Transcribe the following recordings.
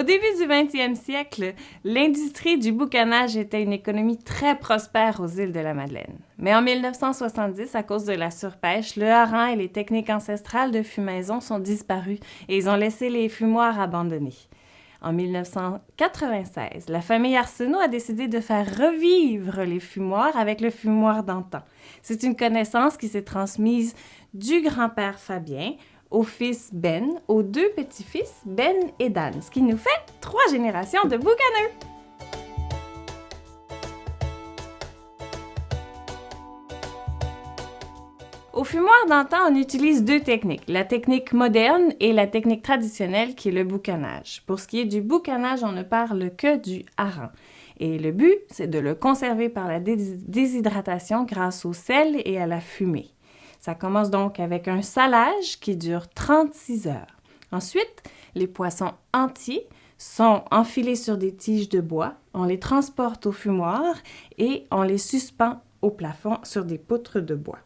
début du 20e siècle, l'industrie du boucanage était une économie très prospère aux îles de la Madeleine. Mais en 1970, à cause de la surpêche, le hareng et les techniques ancestrales de fumaison sont disparus et ils ont laissé les fumoirs abandonnés. En 1996, la famille Arsenault a décidé de faire revivre les fumoirs avec le fumoir d'antan. C'est une connaissance qui s'est transmise du grand-père Fabien au fils Ben, aux deux petits-fils Ben et Dan, ce qui nous fait 3 générations de boucaneux. Au fumoir d'antan, on utilise 2 techniques, la technique moderne et la technique traditionnelle qui est le boucanage. Pour ce qui est du boucanage, on ne parle que du hareng. Et le but, c'est de le conserver par la déshydratation grâce au sel et à la fumée. Ça commence donc avec un salage qui dure 36 heures. Ensuite, les poissons entiers sont enfilés sur des tiges de bois, on les transporte au fumoir et on les suspend au plafond sur des poutres de bois.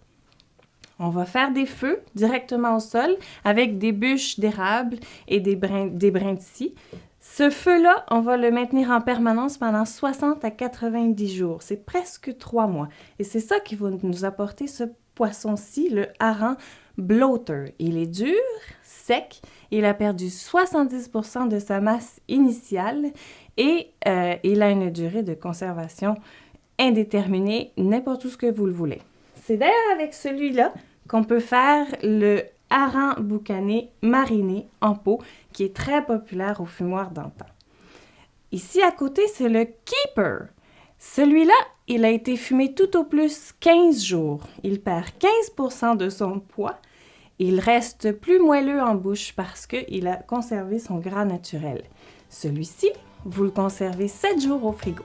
On va faire des feux directement au sol avec des bûches d'érable et des brins de scie. Ce feu-là, on va le maintenir en permanence pendant 60 à 90 jours. C'est presque 3 mois. Et c'est ça qui va nous apporter ce poisson-ci, le hareng bloater. Il est dur, sec, il a perdu 70% de sa masse initiale et il a une durée de conservation indéterminée, n'importe où ce que vous le voulez. C'est d'ailleurs avec celui-là qu'on peut faire le hareng boucané mariné en pot, qui est très populaire au fumoir d'antan. Ici à côté, c'est le keeper. Celui-là, il a été fumé tout au plus 15 jours. Il perd 15% de son poids. Il reste plus moelleux en bouche parce qu'il a conservé son gras naturel. Celui-ci, vous le conservez 7 jours au frigo.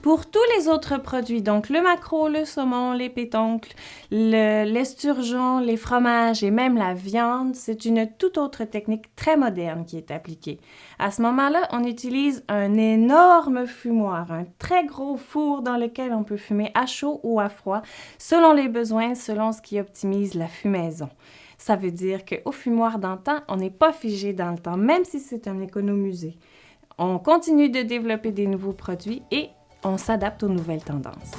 Pour tous les autres produits, donc le maquereau, le saumon, les pétoncles, l'esturgeon, les fromages et même la viande, c'est une toute autre technique très moderne qui est appliquée. À ce moment-là, on utilise un énorme fumoir, un très gros four dans lequel on peut fumer à chaud ou à froid, selon les besoins, selon ce qui optimise la fumaison. Ça veut dire qu'au fumoir d'antan, on n'est pas figé dans le temps, même si c'est un économusée. On continue de développer des nouveaux produits et on s'adapte aux nouvelles tendances.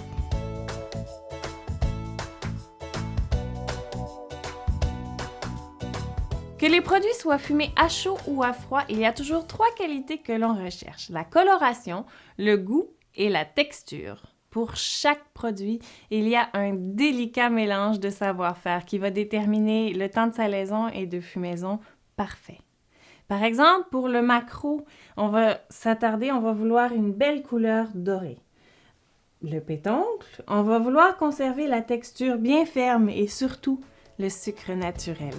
Que les produits soient fumés à chaud ou à froid, il y a toujours 3 qualités que l'on recherche: la coloration, le goût et la texture. Pour chaque produit, il y a un délicat mélange de savoir-faire qui va déterminer le temps de salaison et de fumaison parfait. Par exemple, pour le maquereau, on va vouloir une belle couleur dorée. Le pétoncle, on va vouloir conserver la texture bien ferme et surtout le sucre naturel.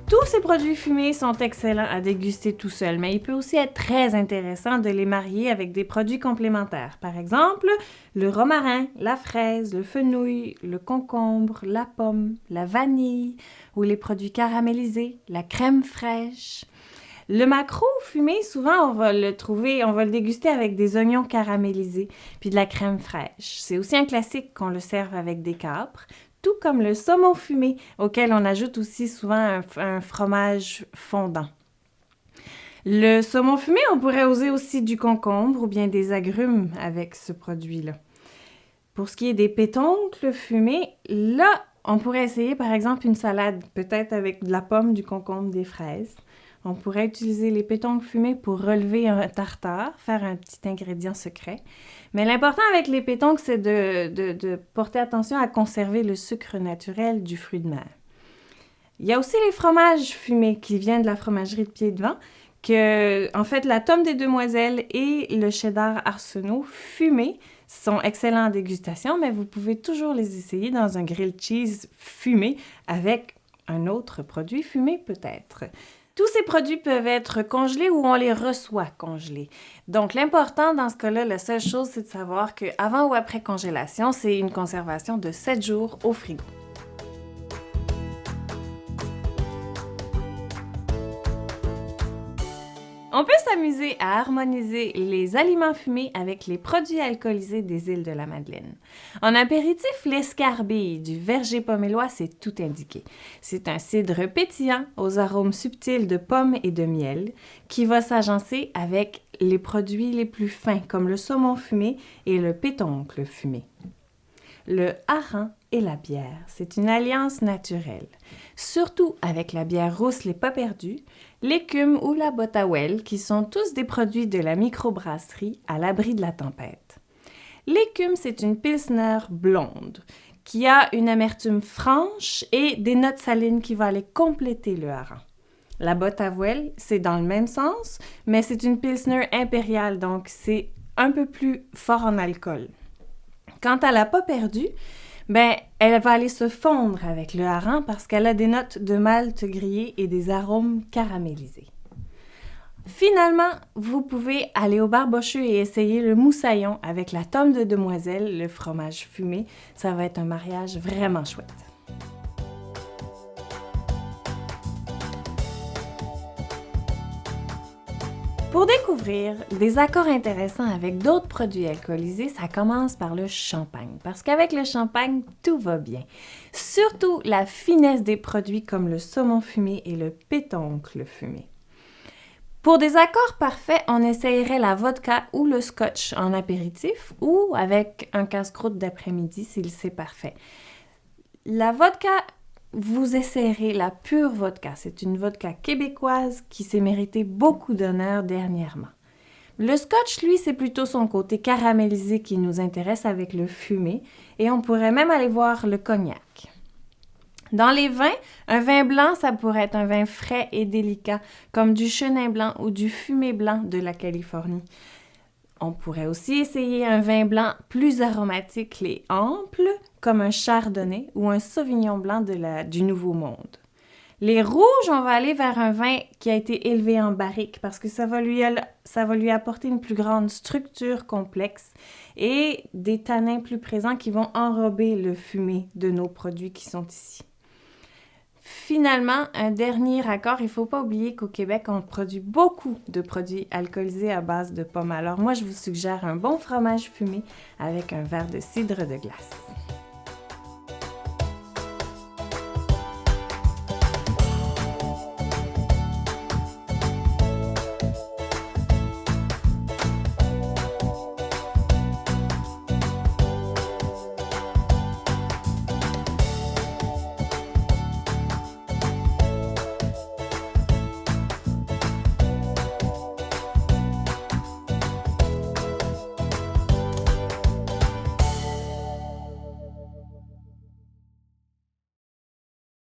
Tous ces produits fumés sont excellents à déguster tout seuls, mais il peut aussi être très intéressant de les marier avec des produits complémentaires. Par exemple, le romarin, la fraise, le fenouil, le concombre, la pomme, la vanille ou les produits caramélisés, la crème fraîche. Le maquereau fumé, souvent, on va le déguster avec des oignons caramélisés puis de la crème fraîche. C'est aussi un classique qu'on le serve avec des capres, tout comme le saumon fumé, auquel on ajoute aussi souvent un fromage fondant. Le saumon fumé, on pourrait user aussi du concombre ou bien des agrumes avec ce produit-là. Pour ce qui est des pétoncles fumés, là, on pourrait essayer par exemple une salade, peut-être avec de la pomme, du concombre, des fraises. On pourrait utiliser les pétoncles fumés pour relever un tartare, faire un petit ingrédient secret. Mais l'important avec les pétoncles, c'est de porter attention à conserver le sucre naturel du fruit de mer. Il y a aussi les fromages fumés qui viennent de la fromagerie de Pied-de-Vent, en fait, la Tome des Demoiselles et le cheddar Arsenault fumés sont excellents en dégustation, mais vous pouvez toujours les essayer dans un grilled cheese fumé avec un autre produit fumé peut-être. Tous ces produits peuvent être congelés ou on les reçoit congelés. Donc, l'important dans ce cas-là, la seule chose, c'est de savoir qu'avant ou après congélation, c'est une conservation de 7 jours au frigo. On peut s'amuser à harmoniser les aliments fumés avec les produits alcoolisés des îles de la Madeleine. En apéritif, l'escarbille du verger pomellois, c'est tout indiqué. C'est un cidre pétillant aux arômes subtils de pommes et de miel qui va s'agencer avec les produits les plus fins comme le saumon fumé et le pétoncle fumé. Le hareng et la bière, c'est une alliance naturelle, surtout avec la bière rousse Les Pas Perdus, l'écume ou la Bottawell, qui sont tous des produits de la microbrasserie à l'abri de la tempête. L'écume, c'est une pilsner blonde qui a une amertume franche et des notes salines qui vont aller compléter le hareng. La Bottawell, c'est dans le même sens, mais c'est une pilsner impériale, donc c'est un peu plus fort en alcool. Quant à la Pas Perdue, elle va aller se fondre avec le hareng parce qu'elle a des notes de malt grillé et des arômes caramélisés. Finalement, vous pouvez aller au Barbocheux et essayer le moussaillon avec la tome de demoiselle, le fromage fumé. Ça va être un mariage vraiment chouette. Pour découvrir des accords intéressants avec d'autres produits alcoolisés, ça commence par le champagne, parce qu'avec le champagne, tout va bien. Surtout la finesse des produits comme le saumon fumé et le pétoncle fumé. Pour des accords parfaits, on essayerait la vodka ou le scotch en apéritif ou avec un casse-croûte d'après-midi s'il c'est parfait. La vodka, vous essayerez la pure vodka. C'est une vodka québécoise qui s'est méritée beaucoup d'honneur dernièrement. Le scotch, lui, c'est plutôt son côté caramélisé qui nous intéresse avec le fumé et on pourrait même aller voir le cognac. Dans les vins, un vin blanc, ça pourrait être un vin frais et délicat comme du chenin blanc ou du fumé blanc de la Californie. On pourrait aussi essayer un vin blanc plus aromatique et ample, comme un chardonnay ou un sauvignon blanc du Nouveau Monde. Les rouges, on va aller vers un vin qui a été élevé en barrique parce que ça va lui apporter une plus grande structure complexe et des tanins plus présents qui vont enrober le fumé de nos produits qui sont ici. Finalement, un dernier accord, il ne faut pas oublier qu'au Québec, on produit beaucoup de produits alcoolisés à base de pommes. Alors moi, je vous suggère un bon fromage fumé avec un verre de cidre de glace.